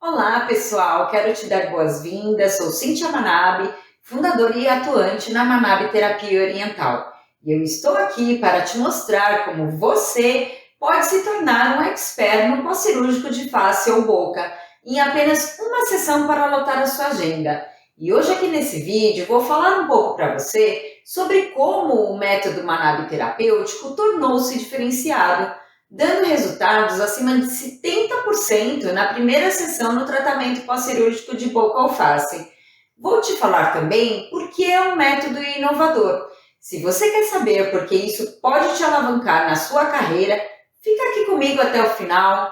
Olá, pessoal! Quero te dar boas-vindas. Sou Cíntia Manabe, fundadora e atuante na Manabe Terapia Oriental. E eu estou aqui para te mostrar como você pode se tornar um expert no pós-cirúrgico de face ou boca em apenas uma sessão para lotar a sua agenda. E hoje aqui nesse vídeo vou falar um pouco para você sobre como o método Manabe terapêutico tornou-se diferenciado, dando resultados acima de 70% na primeira sessão no tratamento pós-cirúrgico de boca ou face. Vou te falar também por que é um método inovador. Se você quer saber por que isso pode te alavancar na sua carreira, fica aqui comigo até o final.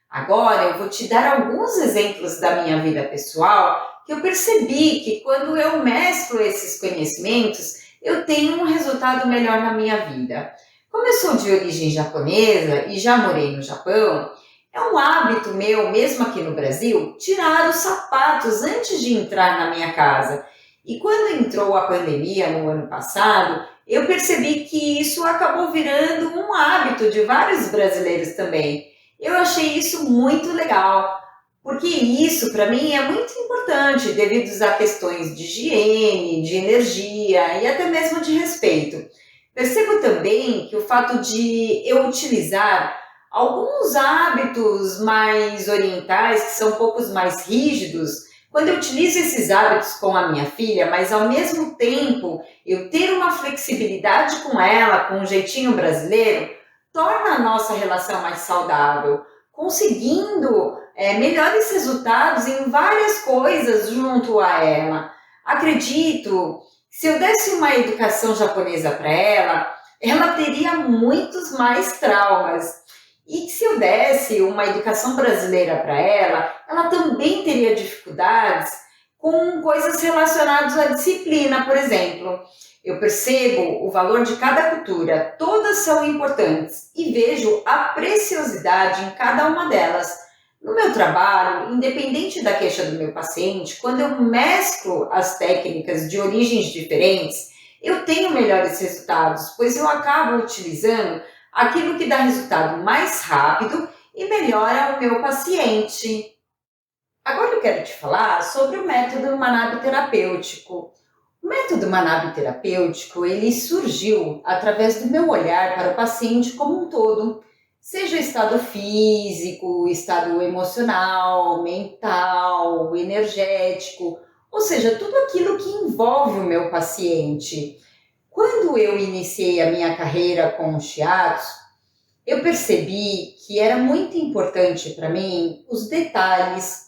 Agora eu vou te dar alguns exemplos da minha vida pessoal que eu percebi que quando eu mesclo esses conhecimentos, eu tenho um resultado melhor na minha vida. Como eu sou de origem japonesa e já morei no Japão, é um hábito meu, mesmo aqui no Brasil, tirar os sapatos antes de entrar na minha casa. E quando entrou a pandemia no ano passado, eu percebi que isso acabou virando um hábito de vários brasileiros também. Eu achei isso muito legal, porque isso para mim é muito importante devido a questões de higiene, de energia e até mesmo de respeito. Percebo também que o fato de eu utilizar alguns hábitos mais orientais, que são um pouco mais rígidos, quando eu utilizo esses hábitos com a minha filha, mas ao mesmo tempo eu ter uma flexibilidade com ela, com um jeitinho brasileiro, torna a nossa relação mais saudável, conseguindo melhores resultados em várias coisas junto a ela. Acredito que se eu desse uma educação japonesa para ela, ela teria muitos mais traumas. E que se eu desse uma educação brasileira para ela também teria dificuldades com coisas relacionadas à disciplina, por exemplo. Eu percebo o valor de cada cultura, todas são importantes e vejo a preciosidade em cada uma delas. No meu trabalho, independente da queixa do meu paciente, quando eu mesclo as técnicas de origens diferentes, eu tenho melhores resultados, pois eu acabo utilizando aquilo que dá resultado mais rápido e melhora o meu paciente. Agora eu quero te falar sobre o método Manabe terapêutico. O método Manabe terapêutico, ele surgiu através do meu olhar para o paciente como um todo, seja estado físico, estado emocional, mental, energético, ou seja, tudo aquilo que envolve o meu paciente. Quando eu iniciei a minha carreira com o shiatsu, eu percebi que era muito importante para mim os detalhes.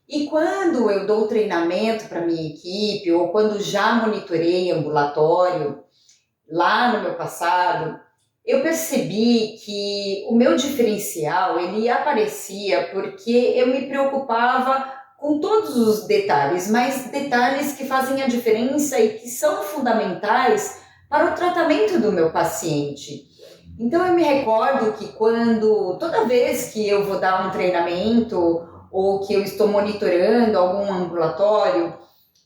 E quando eu dou treinamento para minha equipe, ou quando já monitorei ambulatório, lá no meu passado, eu percebi que o meu diferencial, ele aparecia porque eu me preocupava com todos os detalhes, mas detalhes que fazem a diferença e que são fundamentais para o tratamento do meu paciente. Então eu me recordo que toda vez que eu vou dar um treinamento ou que eu estou monitorando algum ambulatório,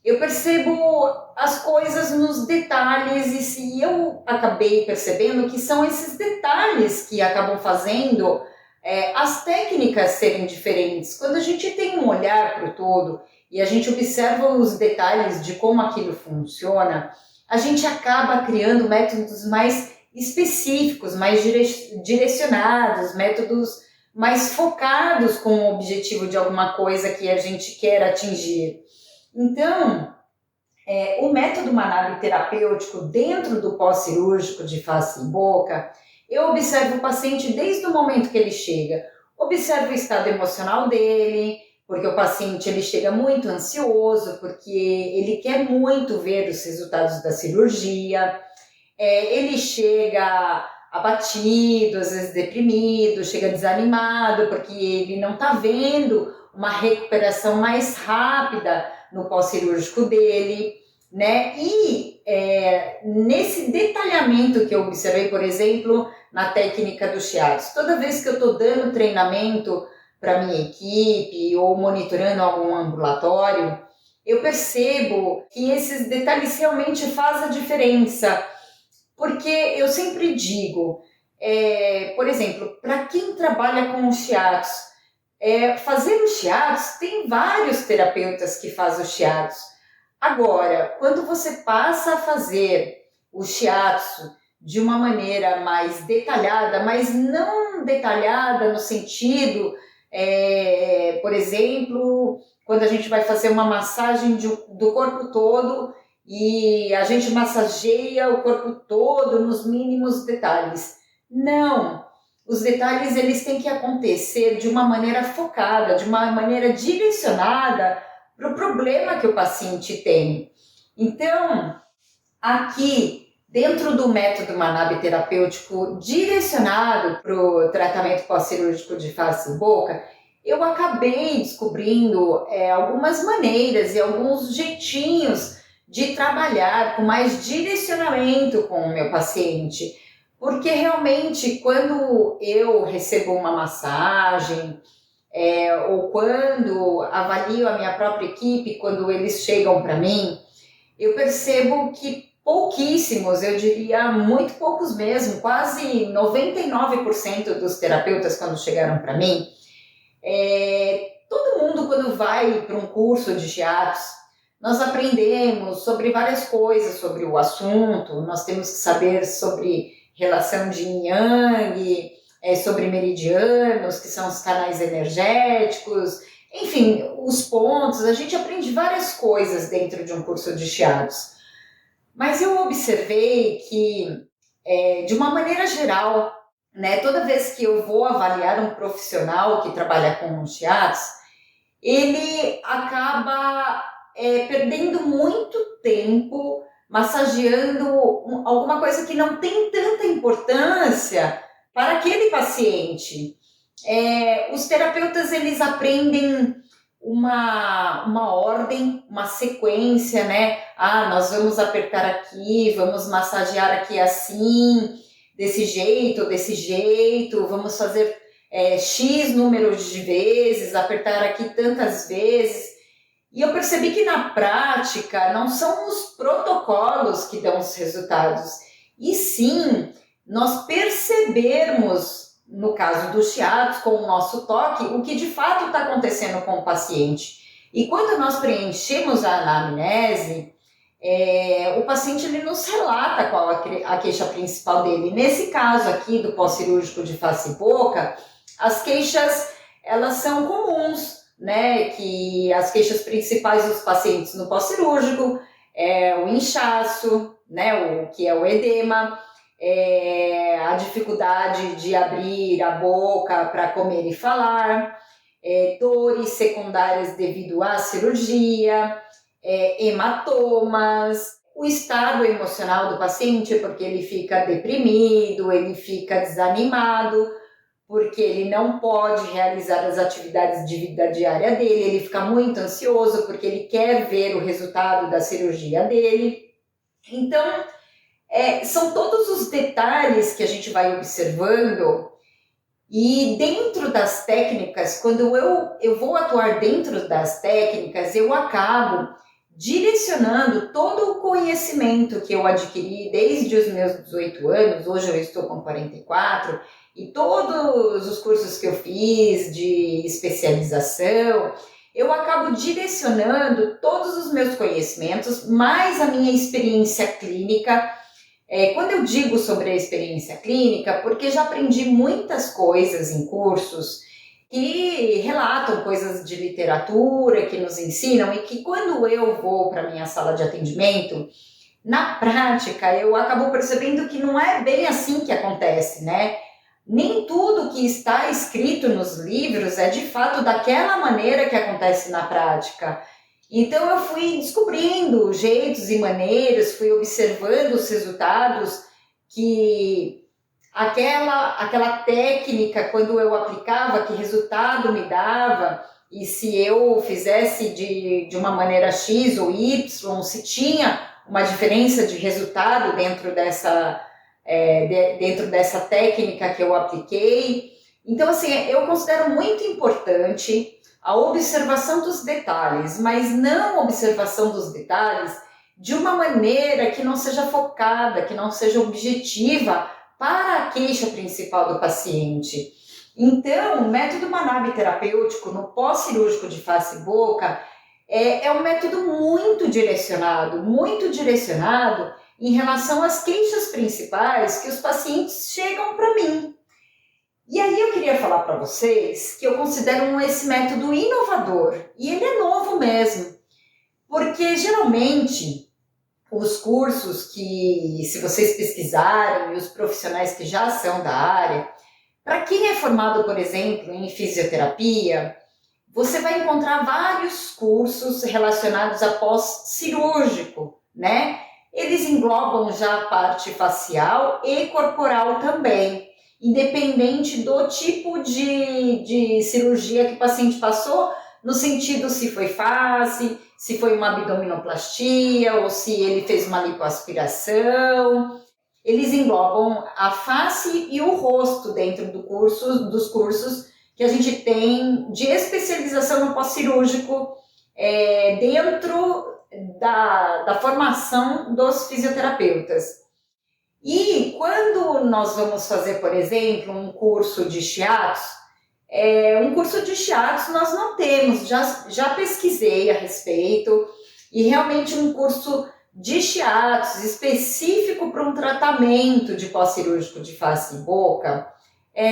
eu percebo as coisas nos detalhes e eu acabei percebendo que são esses detalhes que acabam fazendo as técnicas serem diferentes. Quando a gente tem um olhar para o todo e a gente observa os detalhes de como aquilo funciona, a gente acaba criando métodos mais específicos, mais direcionados, métodos mais focados com o objetivo de alguma coisa que a gente quer atingir. Então, o método Manabe terapêutico dentro do pós-cirúrgico de face e boca, eu observo o paciente desde o momento que ele chega. Observo o estado emocional dele, porque o paciente ele chega muito ansioso, porque ele quer muito ver os resultados da cirurgia. Ele chega abatido, às vezes deprimido, chega desanimado, porque ele não está vendo uma recuperação mais rápida no pós-cirúrgico dele, né? E nesse detalhamento que eu observei, por exemplo, na técnica do shiatsu, toda vez que eu estou dando treinamento para minha equipe ou monitorando algum ambulatório, eu percebo que esses detalhes realmente fazem a diferença. Porque eu sempre digo, por exemplo, para quem trabalha com o shiatsu, Fazer o shiatsu, tem vários terapeutas que fazem o shiatsu. Agora, quando você passa a fazer o shiatsu de uma maneira mais detalhada, mas não detalhada no sentido, por exemplo, quando a gente vai fazer uma massagem do corpo todo e a gente massageia o corpo todo nos mínimos detalhes. Não! Os detalhes eles têm que acontecer de uma maneira focada, de uma maneira direcionada para o problema que o paciente tem. Então, aqui, dentro do método Manabi terapêutico direcionado para o tratamento pós-cirúrgico de face e boca, eu acabei descobrindo algumas maneiras e alguns jeitinhos de trabalhar com mais direcionamento com o meu paciente. Porque realmente, quando eu recebo uma massagem, ou quando avalio a minha própria equipe, quando eles chegam para mim, eu percebo que pouquíssimos, eu diria muito poucos mesmo, quase 99% dos terapeutas quando chegaram para mim, todo mundo quando vai para um curso de shiatsu, nós aprendemos sobre várias coisas sobre o assunto, nós temos que saber sobre relação de yin yang, sobre meridianos, que são os canais energéticos, enfim, os pontos, a gente aprende várias coisas dentro de um curso de shiatsu. Mas eu observei que, de uma maneira geral, né, toda vez que eu vou avaliar um profissional que trabalha com shiatsu, ele acaba perdendo muito tempo massageando alguma coisa que não tem tanta importância para aquele paciente. Os terapeutas, eles aprendem uma ordem, uma sequência, né? Nós vamos apertar aqui, vamos massagear aqui assim, desse jeito, vamos fazer X número de vezes, apertar aqui tantas vezes. E eu percebi que na prática não são os protocolos que dão os resultados, e sim nós percebermos, no caso do shiatsu, com o nosso toque, o que de fato está acontecendo com o paciente. E quando nós preenchemos a anamnese, o paciente ele nos relata qual a queixa principal dele. Nesse caso aqui do pós-cirúrgico de face e boca, as queixas elas são comuns, né, que as queixas principais dos pacientes no pós-cirúrgico é o inchaço, né, que é o edema, a dificuldade de abrir a boca para comer e falar, dores secundárias devido à cirurgia, hematomas, o estado emocional do paciente, porque ele fica deprimido, ele fica desanimado, porque ele não pode realizar as atividades de vida diária dele, ele fica muito ansioso porque ele quer ver o resultado da cirurgia dele. Então, são todos os detalhes que a gente vai observando, e dentro das técnicas, quando eu vou atuar dentro das técnicas, eu acabo direcionando todo o conhecimento que eu adquiri desde os meus 18 anos, hoje eu estou com 44, e todos os cursos que eu fiz de especialização, eu acabo direcionando todos os meus conhecimentos, mais a minha experiência clínica. Quando eu digo sobre a experiência clínica, porque já aprendi muitas coisas em cursos que relatam coisas de literatura, que nos ensinam, e que quando eu vou para a minha sala de atendimento, na prática eu acabo percebendo que não é bem assim que acontece, né? Nem tudo que está escrito nos livros é de fato daquela maneira que acontece na prática. Então eu fui descobrindo jeitos e maneiras, fui observando os resultados que aquela técnica, quando eu aplicava, que resultado me dava, e se eu fizesse de uma maneira X ou Y, se tinha uma diferença de resultado dentro dessa técnica que eu apliquei. Então, assim, eu considero muito importante a observação dos detalhes, mas não a observação dos detalhes de uma maneira que não seja focada, que não seja objetiva para a queixa principal do paciente. Então, o método Manabe terapêutico no pós-cirúrgico de face e boca é um método muito direcionado em relação às queixas principais que os pacientes chegam para mim. E aí eu queria falar para vocês que eu considero esse método inovador, e ele é novo mesmo, porque geralmente os cursos que, se vocês pesquisarem, e os profissionais que já são da área, para quem é formado, por exemplo, em fisioterapia, você vai encontrar vários cursos relacionados a pós-cirúrgico, né? Eles englobam já a parte facial e corporal também, independente do tipo de cirurgia que o paciente passou, no sentido se foi face, se foi uma abdominoplastia ou se ele fez uma lipoaspiração. Eles englobam a face e o rosto dentro dos cursos que a gente tem de especialização no pós-cirúrgico dentro da formação dos fisioterapeutas. E quando nós vamos fazer, por exemplo, um curso de shiatsu, nós não temos, já pesquisei a respeito, e realmente um curso de shiatsu específico para um tratamento de pós-cirúrgico de face e boca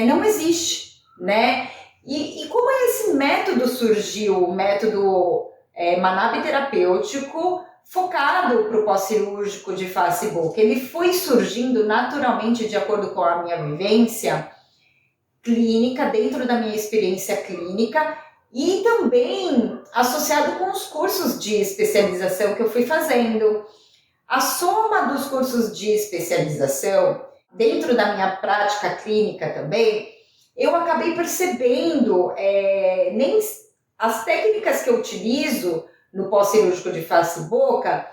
não existe, né? E como esse método surgiu, o método Manabe terapêutico, focado para o pós-cirúrgico de face e boca? Ele foi surgindo naturalmente de acordo com a minha vivência clínica, dentro da minha experiência clínica, e também associado com os cursos de especialização que eu fui fazendo. A soma dos cursos de especialização, dentro da minha prática clínica também, eu acabei percebendo nem as técnicas que eu utilizo no pós-cirúrgico de face e boca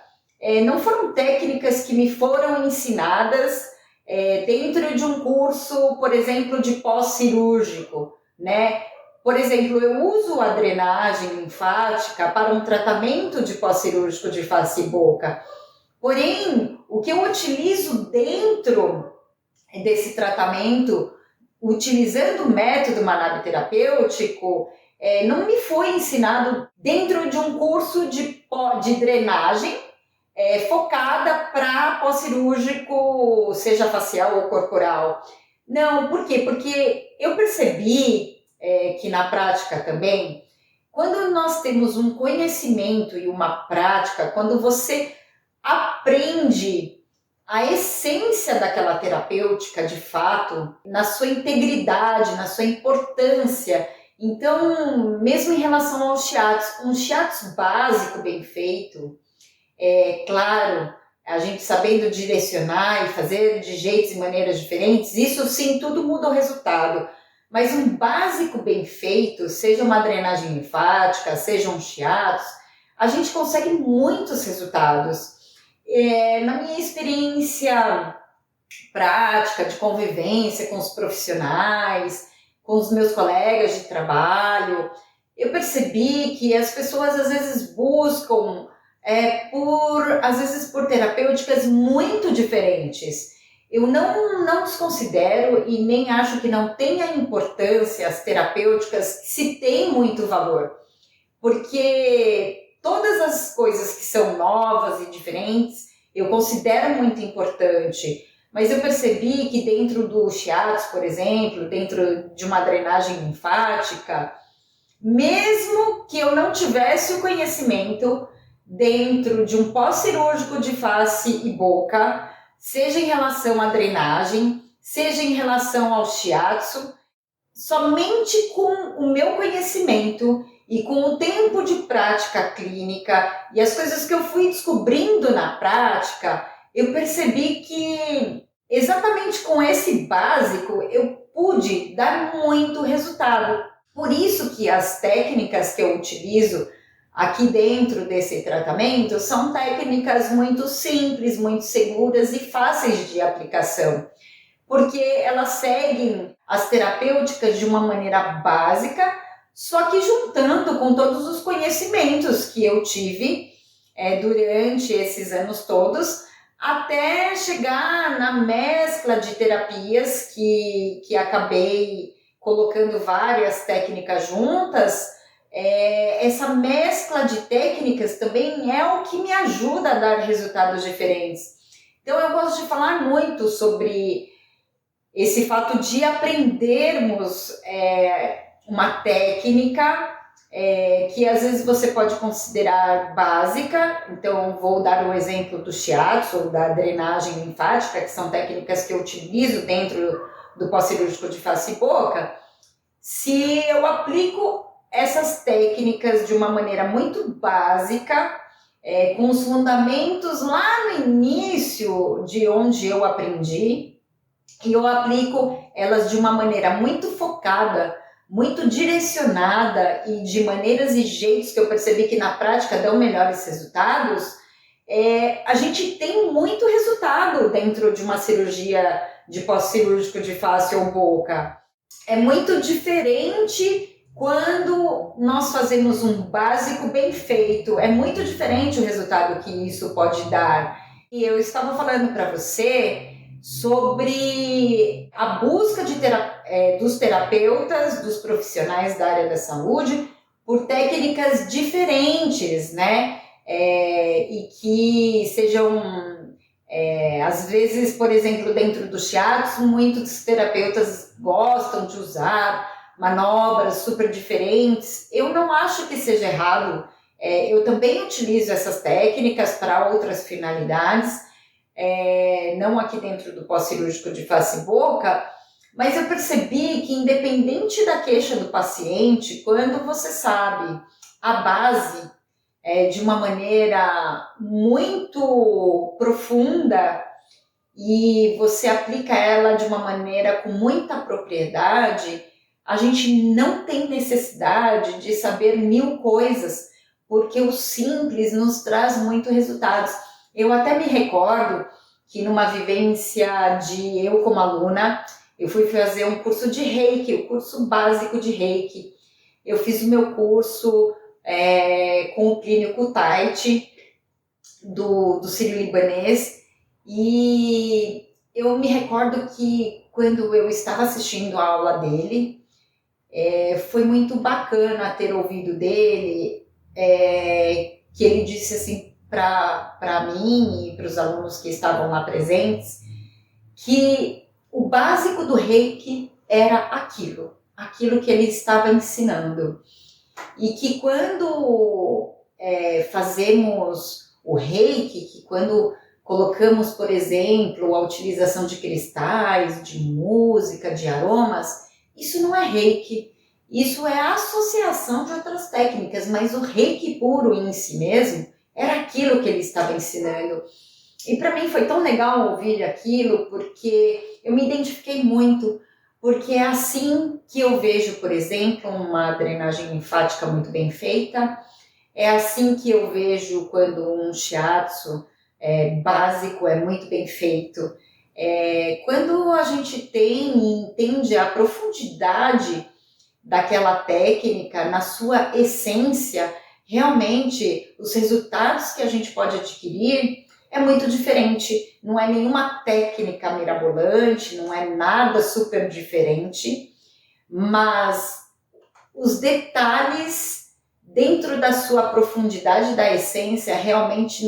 não foram técnicas que me foram ensinadas dentro de um curso, por exemplo, de pós-cirúrgico, né? Por exemplo, eu uso a drenagem linfática para um tratamento de pós-cirúrgico de face e boca. Porém, o que eu utilizo dentro desse tratamento, utilizando o método Manabe terapêutico, não me foi ensinado dentro de um curso de drenagem focada para pós-cirúrgico, seja facial ou corporal. Não, por quê? Porque eu percebi que na prática também, quando nós temos um conhecimento e uma prática, quando você aprende a essência daquela terapêutica de fato, na sua integridade, na sua importância. Então, mesmo em relação ao shiatsu, um shiatsu básico bem feito, claro, a gente sabendo direcionar e fazer de jeitos e maneiras diferentes, isso sim, tudo muda o resultado. Mas um básico bem feito, seja uma drenagem linfática, seja um shiatsu, a gente consegue muitos resultados. Na minha experiência prática, de convivência com os profissionais, com os meus colegas de trabalho, eu percebi que as pessoas às vezes buscam às vezes por terapêuticas muito diferentes. Eu não desconsidero e nem acho que não tenha importância as terapêuticas que se tem muito valor, porque todas as coisas que são novas e diferentes eu considero muito importante, mas eu percebi que dentro do shiatsu, por exemplo, dentro de uma drenagem linfática, mesmo que eu não tivesse o conhecimento dentro de um pós-cirúrgico de face e boca, seja em relação à drenagem, seja em relação ao shiatsu, somente com o meu conhecimento e com o tempo de prática clínica e as coisas que eu fui descobrindo na prática, eu percebi que exatamente com esse básico eu pude dar muito resultado. Por isso que as técnicas que eu utilizo aqui dentro desse tratamento são técnicas muito simples, muito seguras e fáceis de aplicação, porque elas seguem as terapêuticas de uma maneira básica, só que juntando com todos os conhecimentos que eu tive durante esses anos todos, até chegar na mescla de terapias que acabei colocando várias técnicas juntas, essa mescla de técnicas também é o que me ajuda a dar resultados diferentes. Então eu gosto de falar muito sobre esse fato de aprendermos uma técnica que às vezes você pode considerar básica. Então vou dar o exemplo do shiatsu ou da drenagem linfática, que são técnicas que eu utilizo dentro do pós-cirúrgico de face e boca. Se eu aplico essas técnicas de uma maneira muito básica, com os fundamentos lá no início de onde eu aprendi, e eu aplico elas de uma maneira muito focada, muito direcionada e de maneiras e jeitos que eu percebi que na prática dão melhores resultados, a gente tem muito resultado dentro de uma cirurgia de pós-cirúrgico de face ou boca. É muito diferente quando nós fazemos um básico bem feito, é muito diferente o resultado que isso pode dar. E eu estava falando para você sobre a busca dos terapeutas, dos profissionais da área da saúde, por técnicas diferentes, né? E que sejam, às vezes, por exemplo, dentro do shiatsu, muitos terapeutas gostam de usar manobras super diferentes. Eu não acho que seja errado. Eu também utilizo essas técnicas para outras finalidades, não aqui dentro do pós-cirúrgico de face e boca, mas eu percebi que independente da queixa do paciente, quando você sabe a base de uma maneira muito profunda e você aplica ela de uma maneira com muita propriedade, a gente não tem necessidade de saber 1000 coisas, porque o simples nos traz muito resultados. Eu até me recordo que numa vivência de eu como aluna, eu fui fazer um curso de Reiki, o curso básico de Reiki. Eu fiz o meu curso com o clínico Taiti, do Sírio-Libanês, e eu me recordo que quando eu estava assistindo a aula dele, foi muito bacana ter ouvido dele, que ele disse assim para mim e para os alunos que estavam lá presentes, que o básico do Reiki era aquilo que ele estava ensinando. E que quando fazemos o Reiki, que quando colocamos, por exemplo, a utilização de cristais, de música, de aromas, isso não é Reiki, isso é a associação de outras técnicas, mas o Reiki puro em si mesmo era aquilo que ele estava ensinando. E para mim foi tão legal ouvir aquilo, porque eu me identifiquei muito, porque é assim que eu vejo, por exemplo, uma drenagem linfática muito bem feita, é assim que eu vejo quando um shiatsu básico é muito bem feito. Quando a gente tem e entende a profundidade daquela técnica, na sua essência, realmente os resultados que a gente pode adquirir é muito diferente. Não é nenhuma técnica mirabolante, não é nada super diferente, mas os detalhes dentro da sua profundidade da essência realmente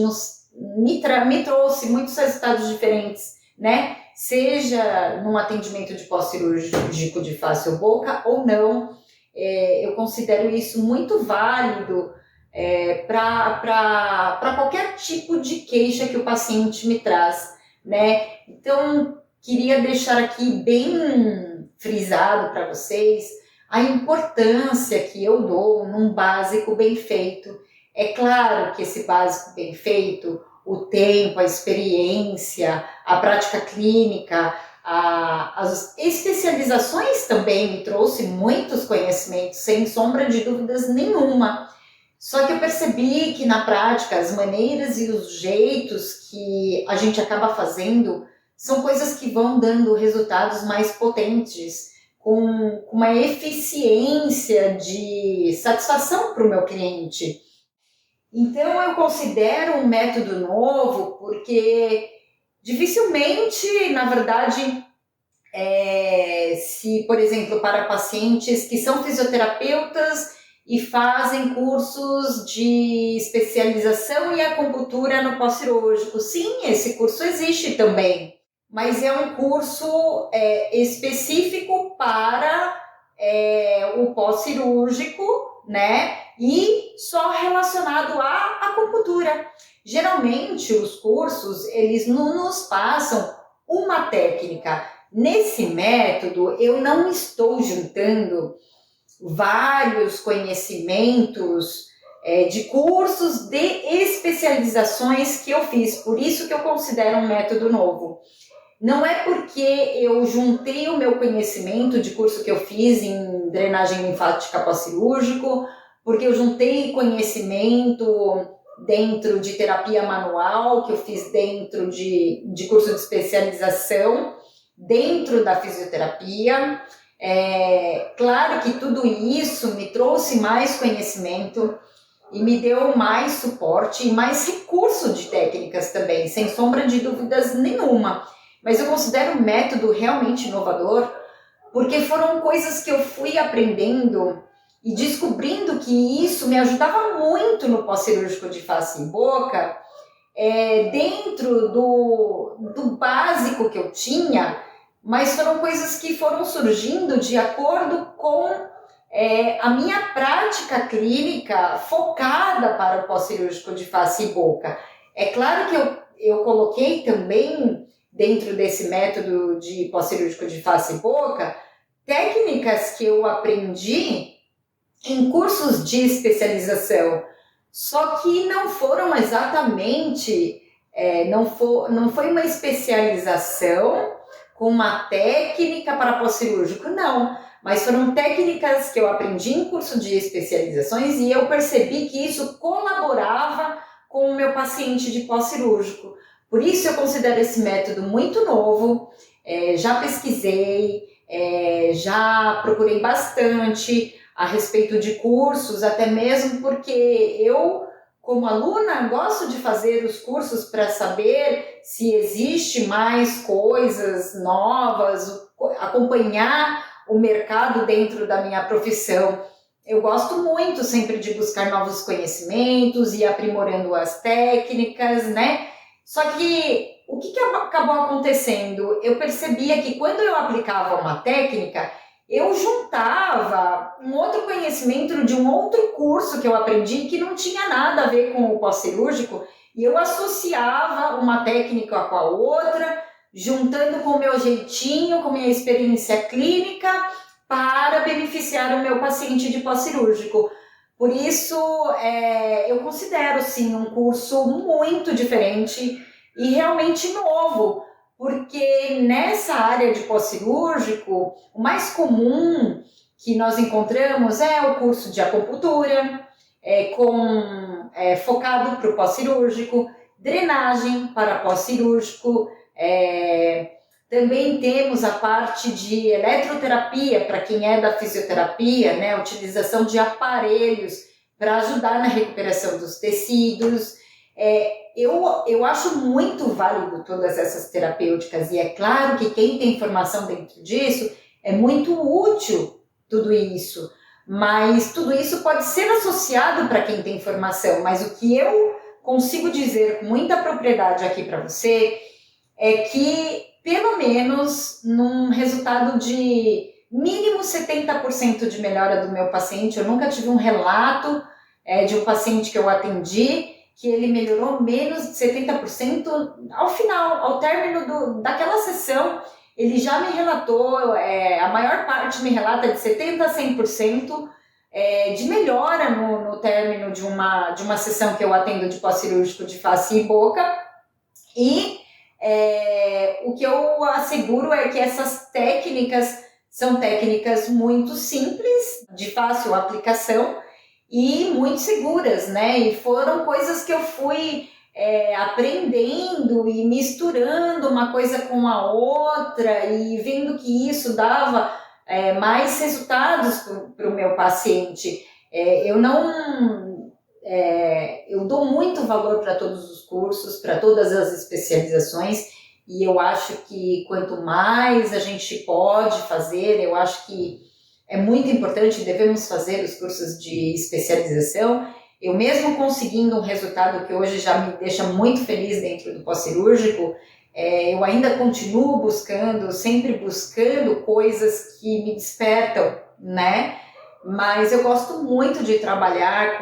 me trouxe muitos resultados diferentes, né? Seja num atendimento de pós-cirúrgico de face ou boca ou não, eu considero isso muito válido para qualquer tipo de queixa que o paciente me traz, né? Então, queria deixar aqui bem frisado para vocês a importância que eu dou num básico bem feito. É claro que esse básico bem feito, o tempo, a experiência, a prática clínica, as especializações também me trouxe muitos conhecimentos, sem sombra de dúvidas nenhuma. Só que eu percebi que na prática as maneiras e os jeitos que a gente acaba fazendo são coisas que vão dando resultados mais potentes, com uma eficiência de satisfação para o meu cliente. Então eu considero um método novo porque dificilmente, na verdade, se, por exemplo, para pacientes que são fisioterapeutas e fazem cursos de especialização em acupuntura no pós-cirúrgico. Sim, esse curso existe também, mas é um curso específico para o pós-cirúrgico, né? E só relacionado à acupuntura. Geralmente, os cursos, eles não nos passam uma técnica. Nesse método, eu não estou juntando vários conhecimentos de cursos de especializações que eu fiz, por isso que eu considero um método novo. Não é porque eu juntei o meu conhecimento de curso que eu fiz em drenagem linfática pós-cirúrgico, porque eu juntei conhecimento dentro de terapia manual, que eu fiz dentro de curso de especialização, dentro da fisioterapia. Claro que tudo isso me trouxe mais conhecimento e me deu mais suporte e mais recurso de técnicas também, sem sombra de dúvidas nenhuma. Mas eu considero o método realmente inovador, porque foram coisas que eu fui aprendendo e descobrindo que isso me ajudava muito no pós-cirúrgico de face e boca, dentro do básico que eu tinha, mas foram coisas que foram surgindo de acordo com a minha prática clínica focada para o pós-cirúrgico de face e boca. É claro que eu coloquei também, dentro desse método de pós-cirúrgico de face e boca, técnicas que eu aprendi em cursos de especialização, só que não foram exatamente, não foi uma especialização com uma técnica para pós-cirúrgico, não, mas foram técnicas que eu aprendi em curso de especializações e eu percebi que isso colaborava com o meu paciente de pós-cirúrgico. Por isso eu considero esse método muito novo, já pesquisei, já procurei bastante a respeito de cursos, até mesmo porque eu, como aluna, gosto de fazer os cursos para saber se existe mais coisas novas, acompanhar o mercado dentro da minha profissão. Eu gosto muito sempre de buscar novos conhecimentos e aprimorando as técnicas, né? Só que o que acabou acontecendo? Eu percebia que quando eu aplicava uma técnica, eu juntava um outro conhecimento de um outro curso que eu aprendi que não tinha nada a ver com o pós-cirúrgico e eu associava uma técnica com a outra, juntando com o meu jeitinho, com a minha experiência clínica para beneficiar o meu paciente de pós-cirúrgico. Por isso, eu considero, sim, um curso muito diferente e realmente novo, porque nessa área de pós-cirúrgico, o mais comum que nós encontramos é o curso de acupuntura, focado para o pós-cirúrgico, drenagem para pós-cirúrgico, também temos a parte de eletroterapia, para quem é da fisioterapia, né, a utilização de aparelhos para ajudar na recuperação dos tecidos. Eu acho muito válido todas essas terapêuticas e é claro que quem tem formação dentro disso é muito útil tudo isso, mas tudo isso pode ser associado para quem tem formação, mas o que eu consigo dizer com muita propriedade aqui para você é que pelo menos num resultado de mínimo 70% de melhora do meu paciente, eu nunca tive um relato de um paciente que eu atendi que ele melhorou menos de 70% ao final, ao término daquela sessão, ele já me relatou, a maior parte me relata de 70% a 100% de melhora no término de uma sessão que eu atendo de pós-cirúrgico de face e boca. E o que eu asseguro é que essas técnicas são técnicas muito simples, de fácil aplicação, e muito seguras, né? E foram coisas que eu fui aprendendo e misturando uma coisa com a outra e vendo que isso dava mais resultados para o meu paciente. Eu dou muito valor para todos os cursos, para todas as especializações, e eu acho que quanto mais a gente pode fazer, eu acho que é muito importante, devemos fazer os cursos de especialização. Eu mesmo conseguindo um resultado que hoje já me deixa muito feliz dentro do pós-cirúrgico, eu ainda continuo buscando, sempre buscando coisas que me despertam, né? Mas eu gosto muito de trabalhar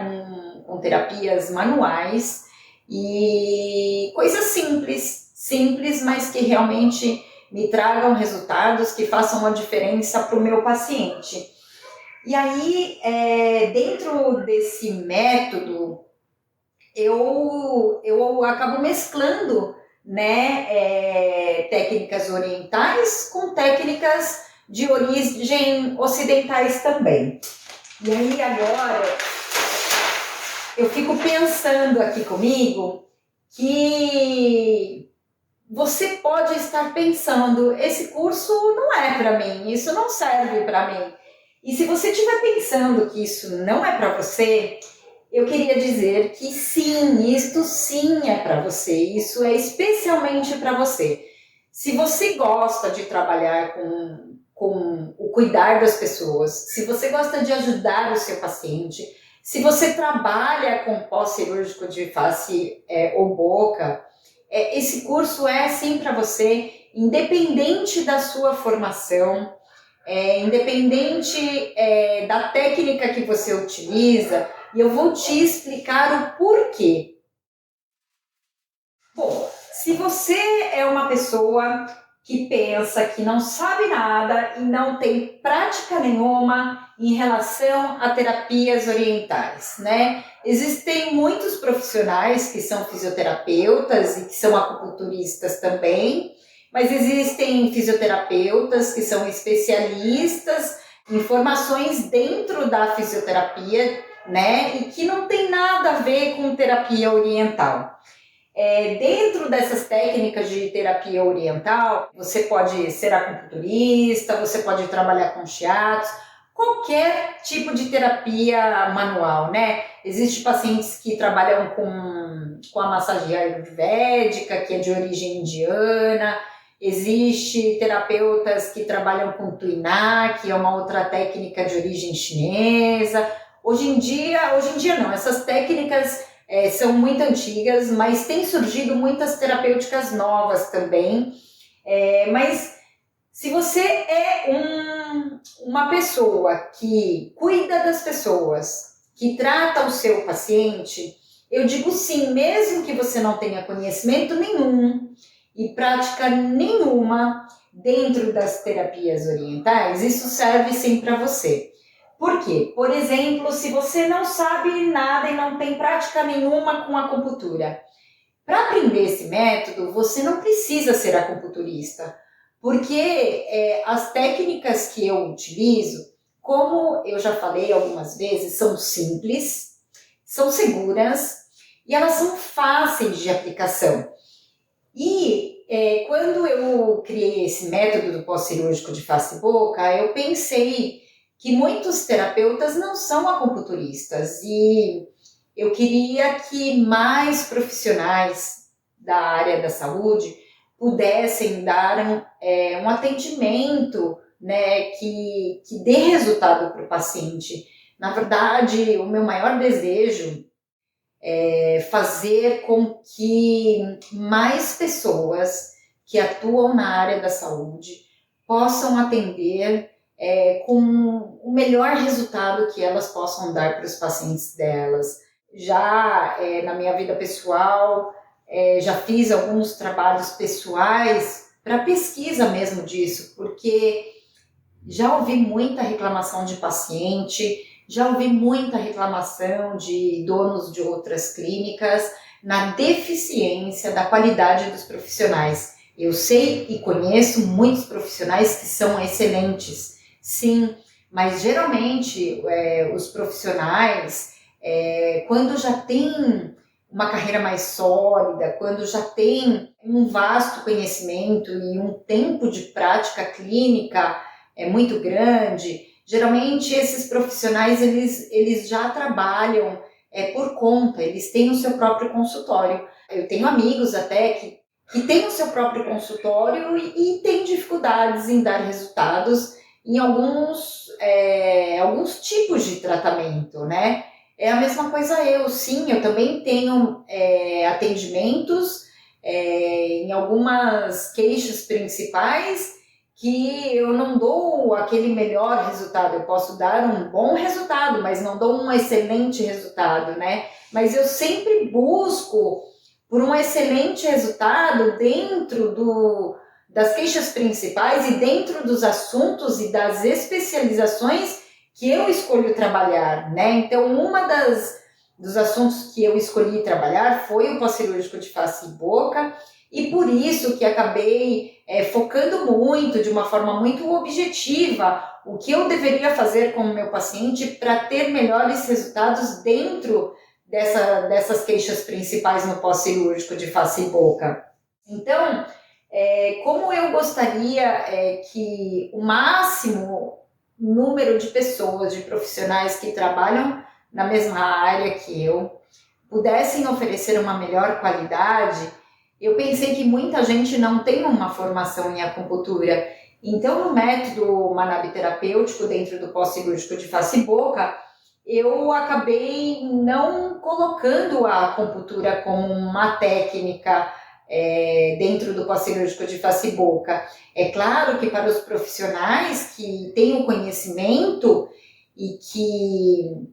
com terapias manuais e coisas simples, mas que realmente me tragam resultados que façam uma diferença para o meu paciente. E aí, dentro desse método, eu acabo mesclando, né, técnicas orientais com técnicas de origem ocidentais também. E aí agora eu fico pensando aqui comigo que você pode estar pensando, esse curso não é para mim, isso não serve para mim. E se você estiver pensando que isso não é para você, eu queria dizer que sim, isto sim é para você, isso é especialmente para você. Se você gosta de trabalhar com o cuidar das pessoas, se você gosta de ajudar o seu paciente, se você trabalha com pós-cirúrgico de face ou boca, esse curso é sim para você, independente da sua formação, independente da técnica que você utiliza, e eu vou te explicar o porquê. Bom, se você é uma pessoa que pensa que não sabe nada e não tem prática nenhuma em relação a terapias orientais, né? Existem muitos profissionais que são fisioterapeutas e que são acupunturistas também, mas existem fisioterapeutas que são especialistas em formações dentro da fisioterapia, né? E que não tem nada a ver com terapia oriental. Dentro dessas técnicas de terapia oriental, você pode ser acupunturista, você pode trabalhar com shiatsu, qualquer tipo de terapia manual, né? Existem pacientes que trabalham com a massagem ayurvédica, que é de origem indiana, existe terapeutas que trabalham com tuiná, que é uma outra técnica de origem chinesa. Hoje em dia não, essas técnicas são muito antigas, mas tem surgido muitas terapêuticas novas também. Mas se você é uma pessoa que cuida das pessoas, que trata o seu paciente, eu digo sim, mesmo que você não tenha conhecimento nenhum e prática nenhuma dentro das terapias orientais, isso serve sim para você. Por quê? Por exemplo, se você não sabe nada e não tem prática nenhuma com acupuntura, para aprender esse método, você não precisa ser acupunturista, porque as técnicas que eu utilizo, como eu já falei algumas vezes, são simples, são seguras e elas são fáceis de aplicação. E quando eu criei esse método do pós-cirúrgico de face e boca, eu pensei que muitos terapeutas não são acupunturistas e eu queria que mais profissionais da área da saúde pudessem dar um atendimento, né, que dê resultado para o paciente. Na verdade, o meu maior desejo é fazer com que mais pessoas que atuam na área da saúde possam atender com o melhor resultado que elas possam dar para os pacientes delas. Já na minha vida pessoal, já fiz alguns trabalhos pessoais para pesquisa mesmo disso, porque já ouvi muita reclamação de paciente, já ouvi muita reclamação de donos de outras clínicas na deficiência da qualidade dos profissionais. Eu sei e conheço muitos profissionais que são excelentes, sim, mas geralmente os profissionais, quando já têm uma carreira mais sólida, quando já tem um vasto conhecimento e um tempo de prática clínica muito grande, geralmente esses profissionais eles já trabalham por conta, eles têm o seu próprio consultório. Eu tenho amigos até que tem o seu próprio consultório e tem dificuldades em dar resultados em alguns tipos de tratamento, né? É a mesma coisa sim, eu também tenho atendimentos em algumas queixas principais que eu não dou aquele melhor resultado. Eu posso dar um bom resultado, mas não dou um excelente resultado, né? Mas eu sempre busco por um excelente resultado dentro das queixas principais e dentro dos assuntos e das especializações que eu escolho trabalhar, né? Então, dos assuntos que eu escolhi trabalhar foi o pós-cirúrgico de face e boca, e por isso que acabei focando muito, de uma forma muito objetiva, o que eu deveria fazer com o meu paciente para ter melhores resultados dentro dessas queixas principais no pós-cirúrgico de face e boca. Então, como eu gostaria que o máximo número de pessoas, de profissionais que trabalham na mesma área que eu, pudessem oferecer uma melhor qualidade, eu pensei que muita gente não tem uma formação em acupuntura. Então, no método Manabe terapêutico, dentro do pós-cirúrgico de face e boca, eu acabei não colocando a acupuntura como uma técnica dentro do pós-cirúrgico de face e boca. É claro que para os profissionais que têm o conhecimento e que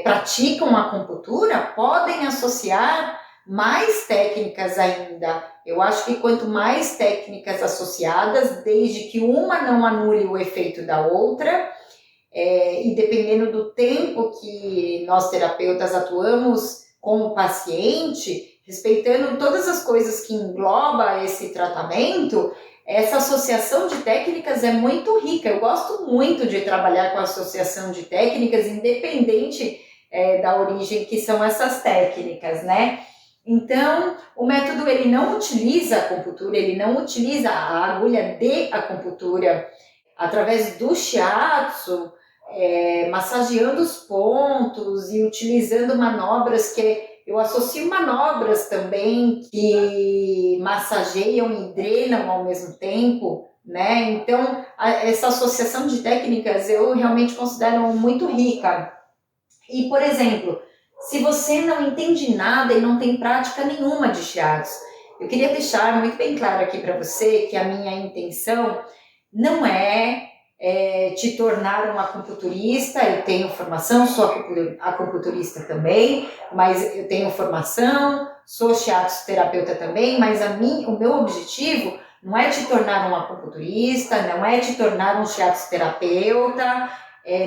praticam a acupuntura, podem associar mais técnicas ainda. Eu acho que quanto mais técnicas associadas, desde que uma não anule o efeito da outra, e dependendo do tempo que nós terapeutas atuamos com o paciente, respeitando todas as coisas que engloba esse tratamento, essa associação de técnicas é muito rica. Eu gosto muito de trabalhar com associação de técnicas, independente da origem que são essas técnicas, né? Então, o método ele não utiliza a acupuntura, ele não utiliza a agulha de acupuntura. Através do shiatsu, massageando os pontos e utilizando manobras eu associo manobras também que massageiam e drenam ao mesmo tempo, né? Então, essa associação de técnicas eu realmente considero muito rica. E, por exemplo, se você não entende nada e não tem prática nenhuma de shiatsu, eu queria deixar muito bem claro aqui para você que a minha intenção não é te tornar uma acupunturista. Eu tenho formação, sou acupunturista também, mas eu tenho formação, sou shiatsu terapeuta também, mas o meu objetivo não é te tornar um acupunturista, não é te tornar um shiatsu terapeuta,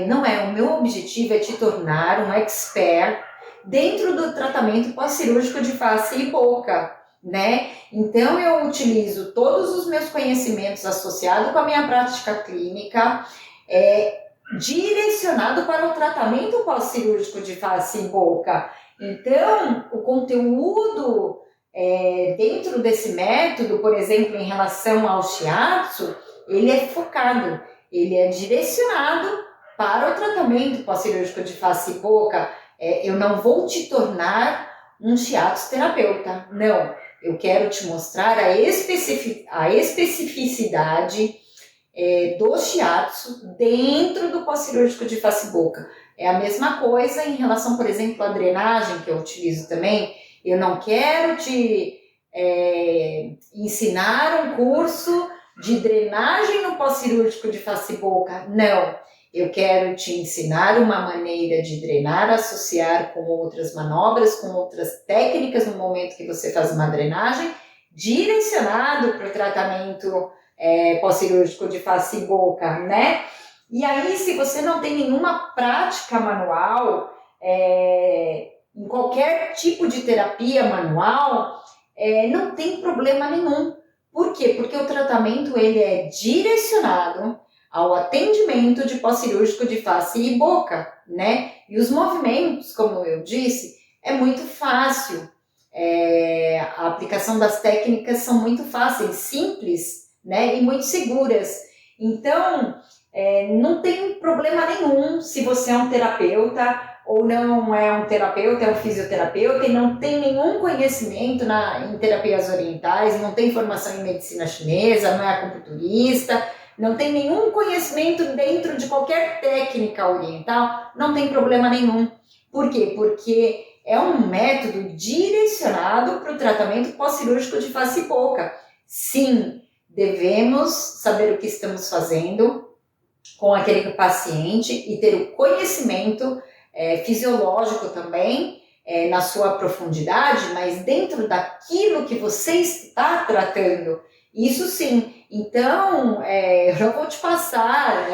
não é. O meu objetivo é te tornar um expert dentro do tratamento pós-cirúrgico de face e boca, né? Então, eu utilizo todos os meus conhecimentos associados com a minha prática clínica, direcionado para o tratamento pós-cirúrgico de face e boca. Então, o conteúdo dentro desse método, por exemplo, em relação ao shiatsu, ele é focado, ele é direcionado para o tratamento pós-cirúrgico de face e boca. Eu não vou te tornar um shiatsu terapeuta, não. Eu quero te mostrar a especificidade do shiatsu dentro do pós-cirúrgico de face e boca. É a mesma coisa em relação, por exemplo, à drenagem que eu utilizo também. Eu não quero te ensinar um curso de drenagem no pós-cirúrgico de face e boca. Não. Eu quero te ensinar uma maneira de drenar, associar com outras manobras, com outras técnicas no momento que você faz uma drenagem, direcionado para o tratamento pós-cirúrgico de face e boca, né? E aí, se você não tem nenhuma prática manual, em qualquer tipo de terapia manual, não tem problema nenhum. Por quê? Porque o tratamento ele é direcionado ao atendimento de pós-cirúrgico de face e boca, né? E os movimentos, como eu disse, é muito fácil. A aplicação das técnicas são muito fáceis, simples, né? E muito seguras. Então, não tem problema nenhum se você é um terapeuta ou não é um terapeuta, é um fisioterapeuta e não tem nenhum conhecimento em terapias orientais, não tem formação em medicina chinesa, não é acupunturista, não tem nenhum conhecimento dentro de qualquer técnica oriental, não tem problema nenhum. Por quê? Porque é um método direcionado para o tratamento pós-cirúrgico de face e boca. Sim, devemos saber o que estamos fazendo com aquele paciente e ter o conhecimento fisiológico também, na sua profundidade, mas dentro daquilo que você está tratando. Isso sim. Então, eu vou te passar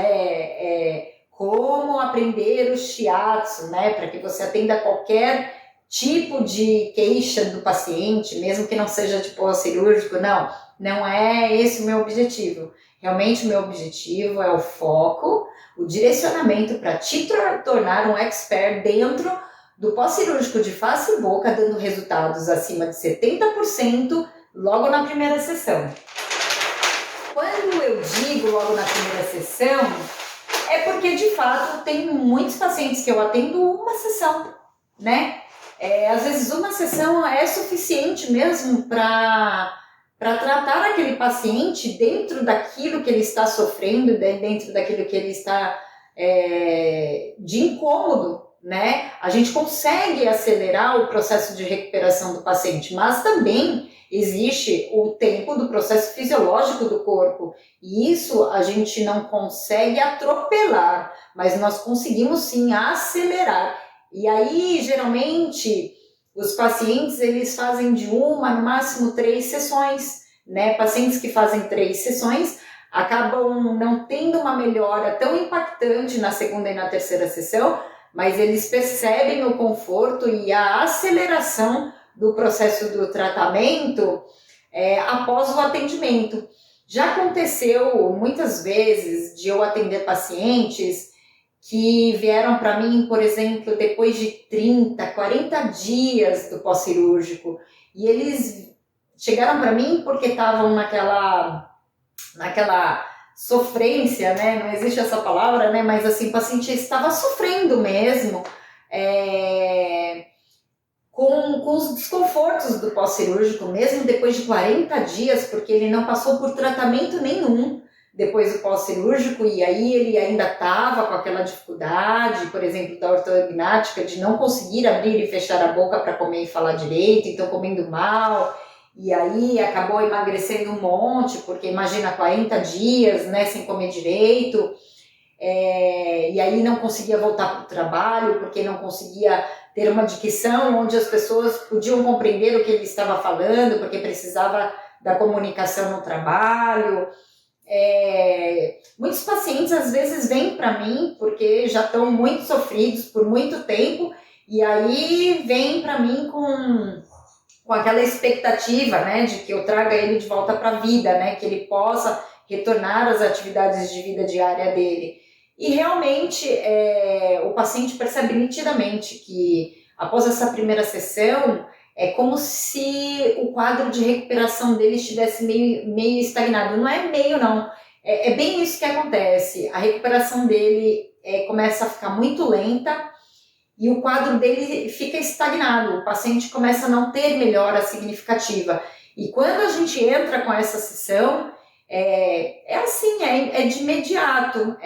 como aprender o shiatsu, né, para que você atenda qualquer tipo de queixa do paciente, mesmo que não seja de pós-cirúrgico, não é esse o meu objetivo. Realmente o meu objetivo é o foco, o direcionamento para te tornar um expert dentro do pós-cirúrgico de face e boca, dando resultados acima de 70% logo na primeira sessão. Quando eu digo logo na primeira sessão, é porque de fato tem muitos pacientes que eu atendo uma sessão, né? Às vezes uma sessão é suficiente mesmo para tratar aquele paciente dentro daquilo que ele está sofrendo, dentro daquilo que ele está de incômodo, né? A gente consegue acelerar o processo de recuperação do paciente, mas também existe o tempo do processo fisiológico do corpo, e isso a gente não consegue atropelar, mas nós conseguimos sim acelerar. E aí, geralmente, os pacientes, eles fazem de uma, no máximo 3 sessões, né? Pacientes que fazem 3 sessões acabam não tendo uma melhora tão impactante na segunda e na terceira sessão, mas eles percebem o conforto e a aceleração do processo do tratamento após o atendimento. Já aconteceu muitas vezes de eu atender pacientes que vieram para mim, por exemplo, depois de 30, 40 dias do pós-cirúrgico, e eles chegaram para mim porque estavam naquela sofrência, né? Não existe essa palavra, né? Mas assim, o paciente estava sofrendo mesmo, com os desconfortos do pós-cirúrgico, mesmo depois de 40 dias, porque ele não passou por tratamento nenhum depois do pós-cirúrgico, e aí ele ainda estava com aquela dificuldade, por exemplo, da ortognática, de não conseguir abrir e fechar a boca para comer e falar direito, então comendo mal, e aí acabou emagrecendo um monte, porque imagina 40 dias, né, sem comer direito, e aí não conseguia voltar para o trabalho, porque não conseguia ter uma dicção onde as pessoas podiam compreender o que ele estava falando, porque precisava da comunicação no trabalho. Muitos pacientes às vezes vêm para mim porque já estão muito sofridos por muito tempo, e aí vêm para mim com aquela expectativa, né, de que eu traga ele de volta para a vida, né, que ele possa retornar às atividades de vida diária dele. E realmente o paciente percebe nitidamente que após essa primeira sessão é como se o quadro de recuperação dele estivesse meio estagnado. Não é meio, não. É bem isso que acontece. A recuperação dele começa a ficar muito lenta e o quadro dele fica estagnado. O paciente começa a não ter melhora significativa. E quando a gente entra com essa sessão, assim, de imediato.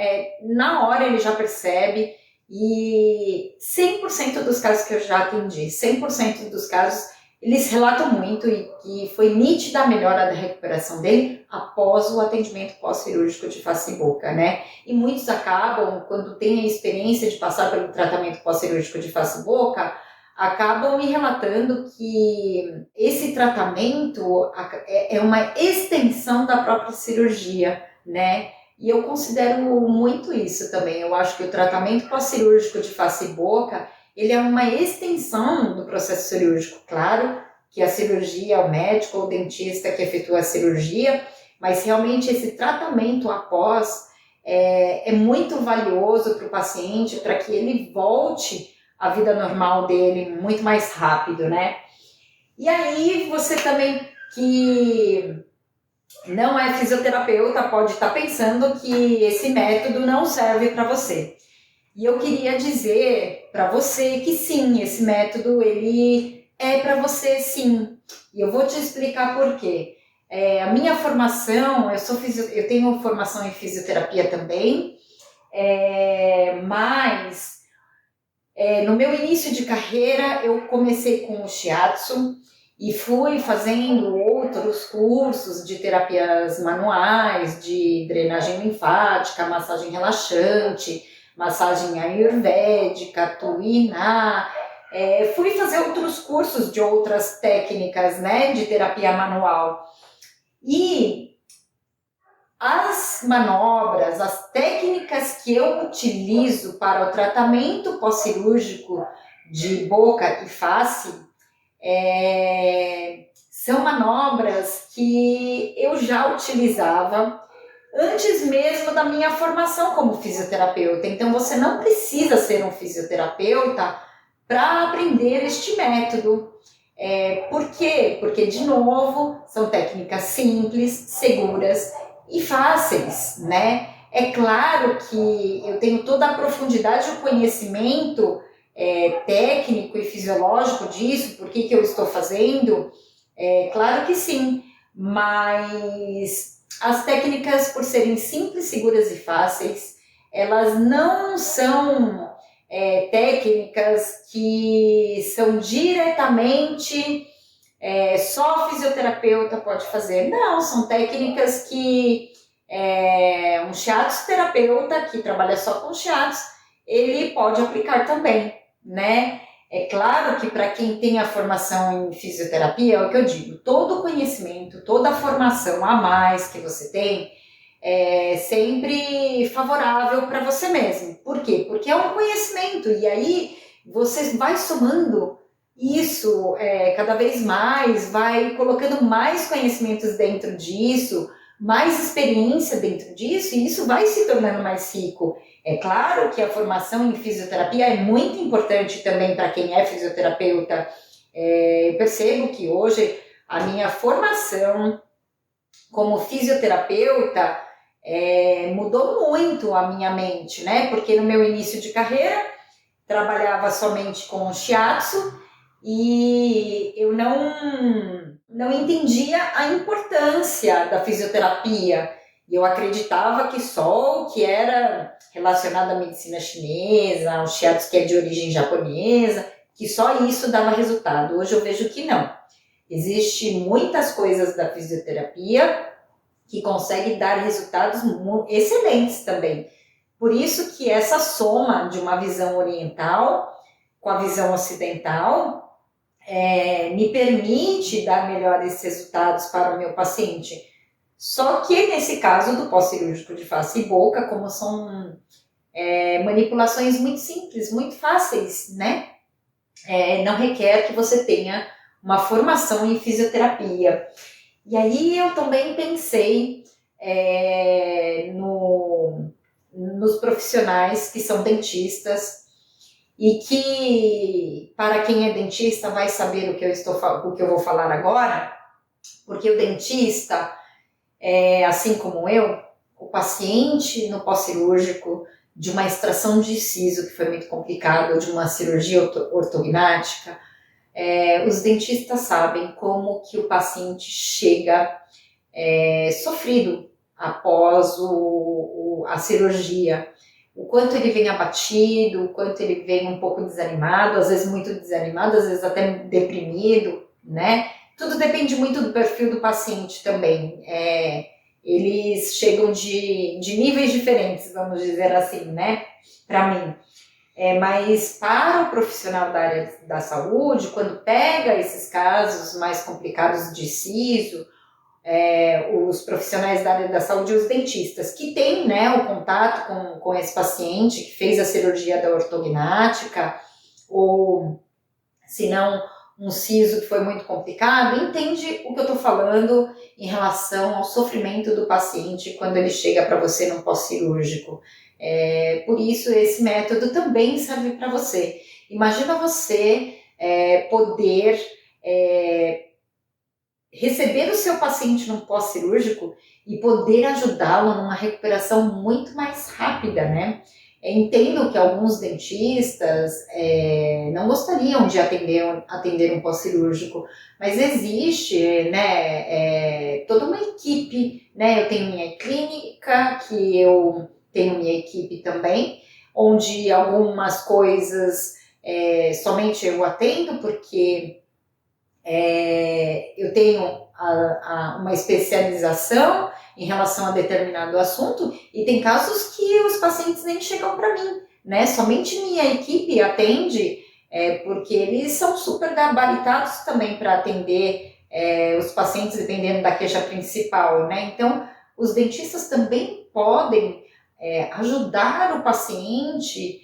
Na hora ele já percebe. E 100% dos casos que eu já atendi, 100% dos casos, eles relatam muito e que foi nítida a melhora da recuperação dele após o atendimento pós-cirúrgico de face e boca, né? E muitos acabam, quando têm a experiência de passar pelo tratamento pós-cirúrgico de face e boca, acabam me relatando que esse tratamento é uma extensão da própria cirurgia, né? E eu considero muito isso também. Eu acho que o tratamento pós-cirúrgico de face e boca, ele é uma extensão do processo cirúrgico. Claro que a cirurgia é o médico ou o dentista que efetua a cirurgia, mas realmente esse tratamento após é muito valioso para o paciente, para que ele volte à vida normal dele muito mais rápido, né? E aí você também que não é fisioterapeuta pode estar pensando que esse método não serve para você. E eu queria dizer para você que sim, esse método ele é para você sim. E eu vou te explicar por quê. A minha formação, eu tenho formação em fisioterapia também, mas no meu início de carreira eu comecei com o shiatsu e fui fazendo outros cursos de terapias manuais, de drenagem linfática, massagem relaxante, massagem ayurvédica, tuiná. Fui fazer outros cursos de outras técnicas, né, de terapia manual. E as manobras, as técnicas que eu utilizo para o tratamento pós-cirúrgico de boca e face são manobras que eu já utilizava antes mesmo da minha formação como fisioterapeuta. Então você não precisa ser um fisioterapeuta para aprender este método. Por quê? Porque, de novo, são técnicas simples, seguras e fáceis, né? É claro que eu tenho toda a profundidade e o conhecimento técnico e fisiológico disso, por que eu estou fazendo, claro que sim, mas as técnicas, por serem simples, seguras e fáceis, elas não são técnicas que são diretamente só fisioterapeuta pode fazer. Não, são técnicas que um shiatsu terapeuta que trabalha só com shiatsu, ele pode aplicar também, né? É claro que para quem tem a formação em fisioterapia, é o que eu digo, todo o conhecimento, toda a formação a mais que você tem é sempre favorável para você mesmo. Por quê? Porque é um conhecimento e aí você vai somando isso cada vez mais, vai colocando mais conhecimentos dentro disso, mais experiência dentro disso, e isso vai se tornando mais rico. É claro que a formação em fisioterapia é muito importante também para quem é fisioterapeuta. Eu percebo que hoje a minha formação como fisioterapeuta mudou muito a minha mente, né? Porque no meu início de carreira trabalhava somente com o shiatsu e eu não entendia a importância da fisioterapia. Eu acreditava que só o que era relacionado à medicina chinesa, ao shiatsu que é de origem japonesa, que só isso dava resultado. Hoje eu vejo que não. Existem muitas coisas da fisioterapia que conseguem dar resultados excelentes também. Por isso que essa soma de uma visão oriental com a visão ocidental me permite dar melhores resultados para o meu paciente. Só que nesse caso do pós-cirúrgico de face e boca, como são manipulações muito simples, muito fáceis, né? Não requer que você tenha uma formação em fisioterapia. E aí eu também pensei nos profissionais que são dentistas e que, para quem é dentista, vai saber o que eu vou falar agora, porque o dentista, assim como eu, o paciente no pós-cirúrgico de uma extração de siso, que foi muito complicado, de uma cirurgia ortognática, os dentistas sabem como que o paciente chega sofrido após a cirurgia, o quanto ele vem abatido, o quanto ele vem um pouco desanimado, às vezes muito desanimado, às vezes até deprimido, né? Tudo depende muito do perfil do paciente também. Eles chegam de níveis diferentes, vamos dizer assim, né? Para mim. Mas para o profissional da área da saúde, quando pega esses casos mais complicados de siso, os profissionais da área da saúde e os dentistas, que têm, né, o contato com esse paciente que fez a cirurgia da ortognática, ou se não, um siso que foi muito complicado, entende o que eu estou falando em relação ao sofrimento do paciente quando ele chega para você no pós-cirúrgico. Por isso, esse método também serve para você. Imagina você poder receber o seu paciente no pós-cirúrgico e poder ajudá-lo numa recuperação muito mais rápida, né? Entendo que alguns dentistas não gostariam de atender um pós-cirúrgico, mas existe, né, toda uma equipe, né? Eu tenho minha clínica, que eu tenho minha equipe também, onde algumas coisas somente eu atendo, porque eu tenho uma especialização em relação a determinado assunto, e tem casos que os pacientes nem chegam para mim, né? Somente minha equipe atende, porque eles são super gabaritados também para atender os pacientes, dependendo da queixa principal, né? Então, os dentistas também podem ajudar o paciente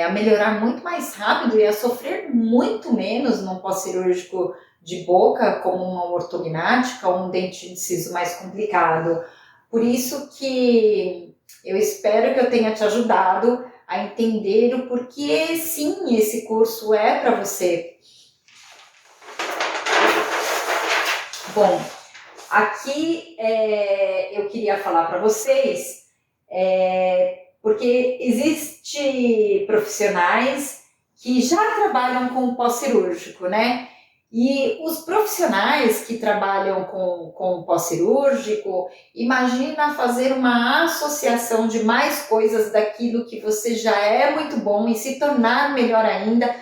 a melhorar muito mais rápido e a sofrer muito menos num pós-cirúrgico de boca, como uma ortognática ou um dente de siso mais complicado. Por isso que eu espero que eu tenha te ajudado a entender o porquê, sim, esse curso é para você. Bom, aqui eu queria falar para vocês, porque existe profissionais que já trabalham com o pós-cirúrgico, né? E os profissionais que trabalham com o pós-cirúrgico, imagina fazer uma associação de mais coisas daquilo que você já é muito bom e se tornar melhor ainda,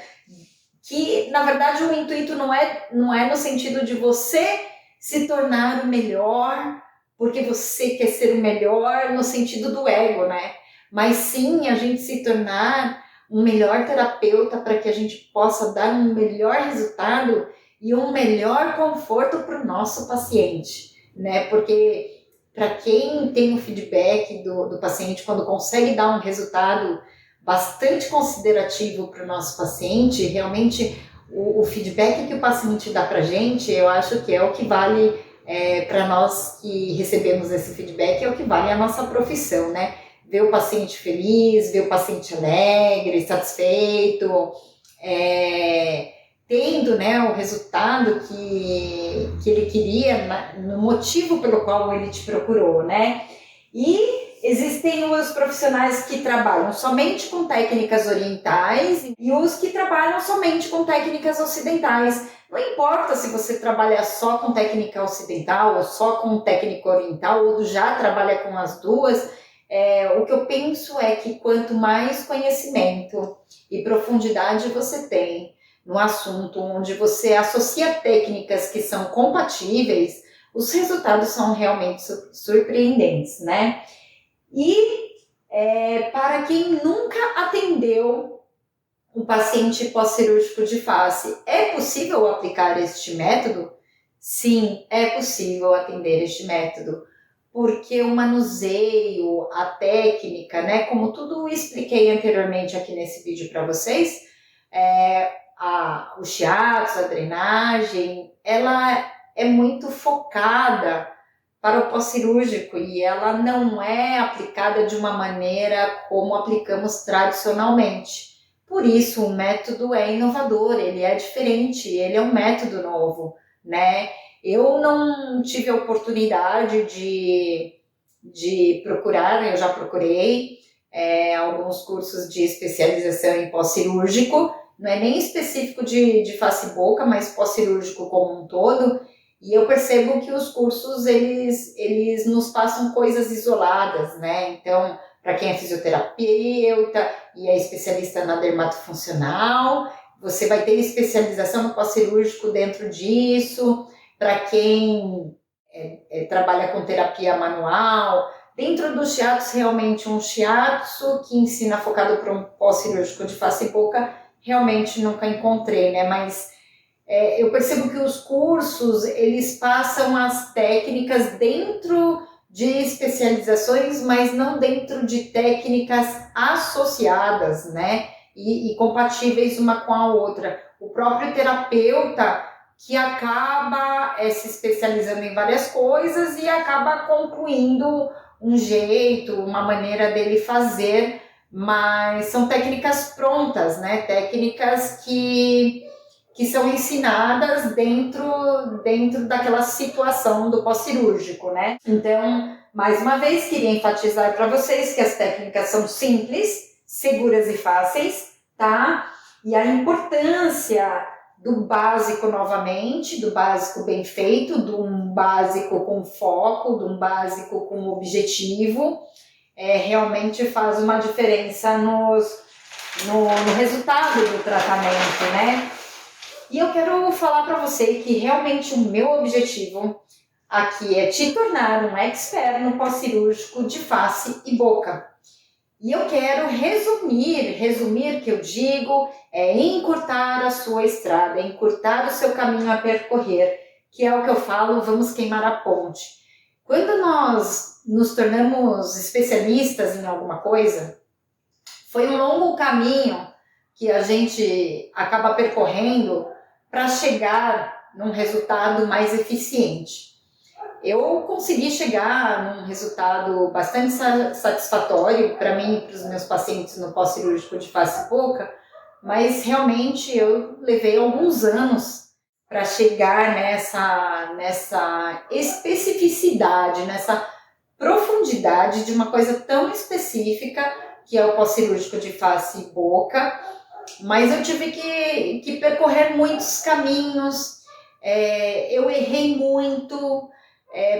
que na verdade o intuito não é no sentido de você se tornar o melhor, porque você quer ser o melhor no sentido do ego, né? Mas sim a gente se tornar um melhor terapeuta para que a gente possa dar um melhor resultado e um melhor conforto para o nosso paciente, né? Porque para quem tem o feedback do paciente, quando consegue dar um resultado bastante considerativo para o nosso paciente, realmente o feedback que o paciente dá para a gente, eu acho que é o que vale para nós que recebemos esse feedback, é o que vale a nossa profissão, né? Ver o paciente feliz, ver o paciente alegre, satisfeito, tendo, né, o resultado que ele queria, no motivo pelo qual ele te procurou, né? E existem os profissionais que trabalham somente com técnicas orientais e os que trabalham somente com técnicas ocidentais. Não importa se você trabalha só com técnica ocidental ou só com técnica oriental ou já trabalha com as duas, o que eu penso é que quanto mais conhecimento e profundidade você tem no assunto, onde você associa técnicas que são compatíveis, os resultados são realmente surpreendentes, né? E para quem nunca atendeu um paciente pós-cirúrgico de face, é possível aplicar este método? Sim, é possível atender este método, porque o manuseio, a técnica, né, como tudo expliquei anteriormente aqui nesse vídeo para vocês, o shiatsu, a drenagem, ela é muito focada para o pós-cirúrgico e ela não é aplicada de uma maneira como aplicamos tradicionalmente. Por isso, o método é inovador, ele é diferente, ele é um método novo, né? Eu não tive a oportunidade de procurar, eu já procurei alguns cursos de especialização em pós-cirúrgico, não é nem específico de face e boca, mas pós-cirúrgico como um todo, e eu percebo que os cursos, eles nos passam coisas isoladas, né? Então, para quem é fisioterapeuta e é especialista na dermatofuncional, você vai ter especialização no pós-cirúrgico dentro disso. Para quem trabalha com terapia manual, dentro do shiatsu, realmente um shiatsu que ensina focado para um pós-cirúrgico de face e boca, realmente nunca encontrei, né? Mas eu percebo que os cursos, eles passam as técnicas dentro de especializações, mas não dentro de técnicas associadas, né? E compatíveis uma com a outra. O próprio terapeuta que acaba se especializando em várias coisas e acaba concluindo um jeito, uma maneira dele fazer, mas são técnicas prontas, né? Técnicas que são ensinadas dentro daquela situação do pós-cirúrgico, né? Então, mais uma vez, queria enfatizar para vocês que as técnicas são simples, seguras e fáceis, tá? E a importância do básico novamente, do básico bem feito, de um básico com foco, de um básico com objetivo, realmente faz uma diferença no resultado do tratamento, né? E eu quero falar para você que realmente o meu objetivo aqui é te tornar um expert no pós-cirúrgico de face e boca. E eu quero resumir que eu digo é encurtar a sua estrada, é encurtar o seu caminho a percorrer, que é o que eu falo, vamos queimar a ponte. Quando nós nos tornamos especialistas em alguma coisa, foi um longo caminho que a gente acaba percorrendo para chegar num resultado mais eficiente. Eu consegui chegar num resultado bastante satisfatório para mim e para os meus pacientes no pós-cirúrgico de face e boca, mas realmente eu levei alguns anos para chegar nessa especificidade, nessa profundidade de uma coisa tão específica que é o pós-cirúrgico de face e boca, mas eu tive que percorrer muitos caminhos, eu errei muito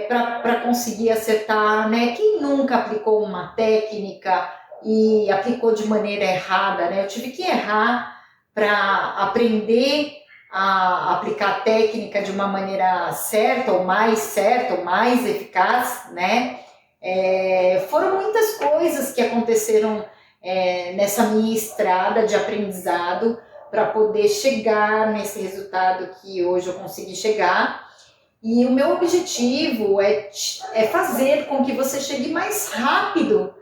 para conseguir acertar, né? Quem nunca aplicou uma técnica e aplicou de maneira errada, né? Eu tive que errar para aprender a aplicar a técnica de uma maneira certa, ou mais eficaz, né? Foram muitas coisas que aconteceram nessa minha estrada de aprendizado para poder chegar nesse resultado que hoje eu consegui chegar. E o meu objetivo é fazer com que você chegue mais rápido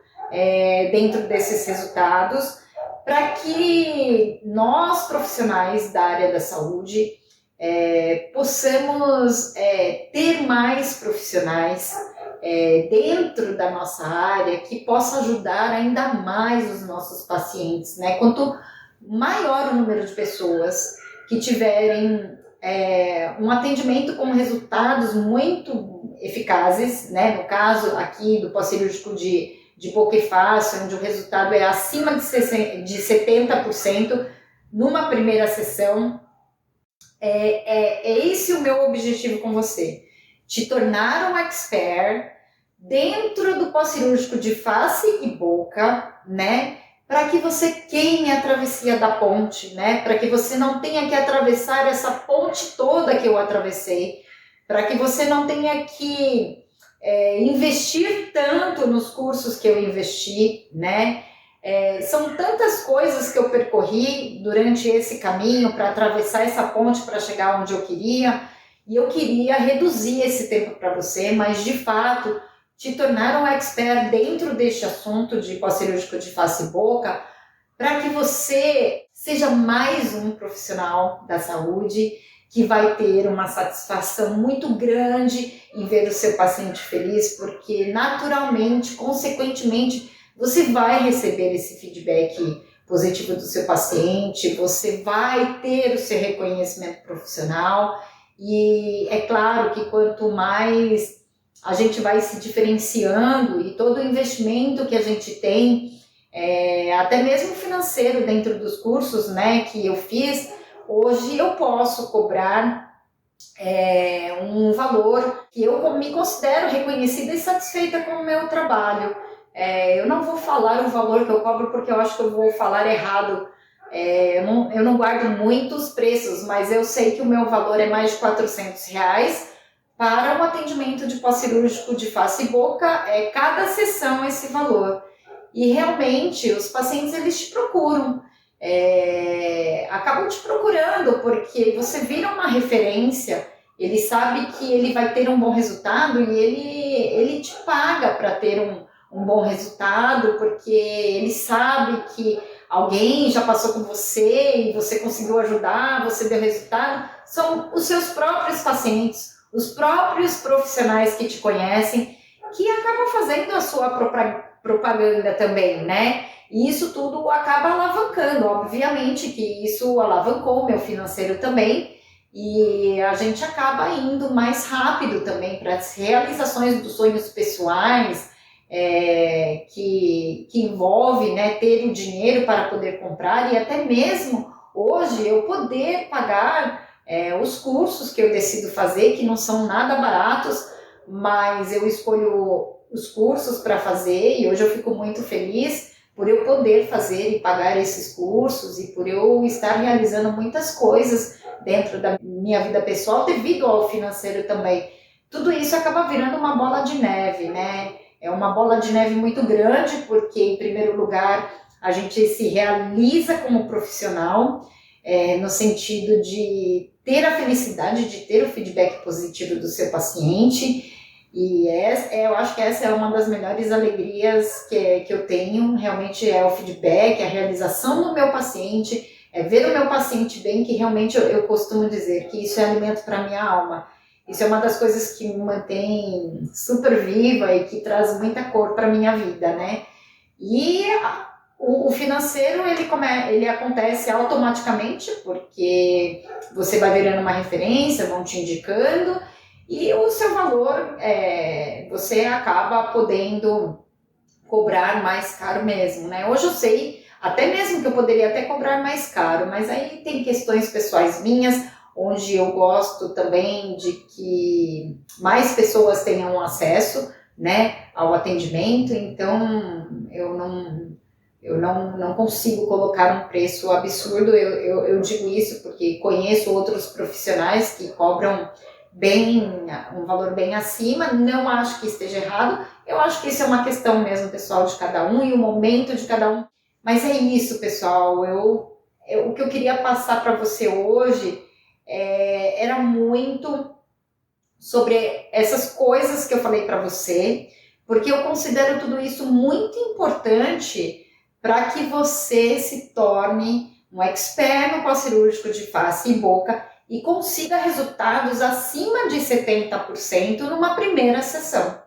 dentro desses resultados, para que nós, profissionais da área da saúde, possamos ter mais profissionais dentro da nossa área que possa ajudar ainda mais os nossos pacientes, né? Quanto maior o número de pessoas que tiverem um atendimento com resultados muito eficazes, né? No caso aqui do pós-cirúrgico de boca e face, onde o resultado é acima de 70% numa primeira sessão, esse o meu objetivo com você. Te tornar um expert dentro do pós-cirúrgico de face e boca, né? Para que você queime a travessia da ponte, né? Para que você não tenha que atravessar essa ponte toda que eu atravessei, para que você não tenha que investir tanto nos cursos que eu investi, né? São tantas coisas que eu percorri durante esse caminho para atravessar essa ponte para chegar onde eu queria, e eu queria reduzir esse tempo para você, mas de fato te tornar um expert dentro deste assunto de pós-cirúrgico de face e boca, para que você seja mais um profissional da saúde que vai ter uma satisfação muito grande em ver o seu paciente feliz, porque naturalmente, consequentemente, você vai receber esse feedback positivo do seu paciente, você vai ter o seu reconhecimento profissional, e é claro que quanto mais a gente vai se diferenciando e todo o investimento que a gente tem, até mesmo financeiro dentro dos cursos, né, que eu fiz, hoje eu posso cobrar um valor que eu me considero reconhecida e satisfeita com o meu trabalho. Eu não vou falar o valor que eu cobro porque eu acho que eu vou falar errado. Eu não guardo muitos preços, mas eu sei que o meu valor é mais de R$400 para um atendimento de pós-cirúrgico de face e boca, cada sessão esse valor. E realmente os pacientes eles te procuram, acabam te procurando porque você vira uma referência, ele sabe que ele vai ter um bom resultado e ele te paga para ter um bom resultado, porque ele sabe que alguém já passou com você e você conseguiu ajudar, você deu resultado. São os seus próprios pacientes, os próprios profissionais que te conhecem, que acabam fazendo a sua propaganda também, né? E isso tudo acaba alavancando, obviamente que isso alavancou o meu financeiro também, e a gente acaba indo mais rápido também para as realizações dos sonhos pessoais, que envolve, né, ter o dinheiro para poder comprar e até mesmo hoje eu poder pagar os cursos que eu decido fazer, que não são nada baratos, mas eu escolho os cursos para fazer e hoje eu fico muito feliz por eu poder fazer e pagar esses cursos e por eu estar realizando muitas coisas dentro da minha vida pessoal devido ao financeiro também. Tudo isso acaba virando uma bola de neve, né? É uma bola de neve muito grande porque, em primeiro lugar, a gente se realiza como profissional, no sentido de ter a felicidade de ter o feedback positivo do seu paciente. E eu acho que essa é uma das melhores alegrias que eu tenho, realmente é o feedback, a realização do meu paciente, é ver o meu paciente bem, que realmente eu costumo dizer que isso é alimento para a minha alma. Isso é uma das coisas que me mantém super viva e que traz muita cor para a minha vida, né? E o financeiro, ele acontece automaticamente, porque você vai virando uma referência, vão te indicando, e o seu valor, você acaba podendo cobrar mais caro mesmo, né? Hoje eu sei, até mesmo que eu poderia até cobrar mais caro, mas aí tem questões pessoais minhas, onde eu gosto também de que mais pessoas tenham acesso, né, ao atendimento, então eu não consigo colocar um preço absurdo, eu digo isso porque conheço outros profissionais que cobram um valor bem acima, não acho que esteja errado, eu acho que isso é uma questão mesmo pessoal de cada um e o momento de cada um, mas é isso, pessoal, o que eu queria passar para você hoje era muito sobre essas coisas que eu falei para você, porque eu considero tudo isso muito importante para que você se torne um expert no pós-cirúrgico de face e boca e consiga resultados acima de 70% numa primeira sessão.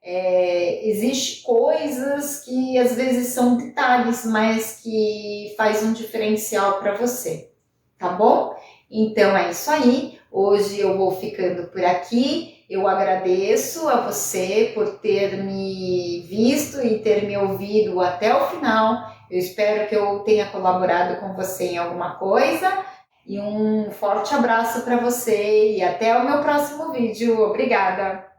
Existem coisas que às vezes são detalhes, mas que faz um diferencial para você, tá bom? Então é isso aí, hoje eu vou ficando por aqui, eu agradeço a você por ter me visto e ter me ouvido até o final, eu espero que eu tenha colaborado com você em alguma coisa, e um forte abraço para você e até o meu próximo vídeo, obrigada!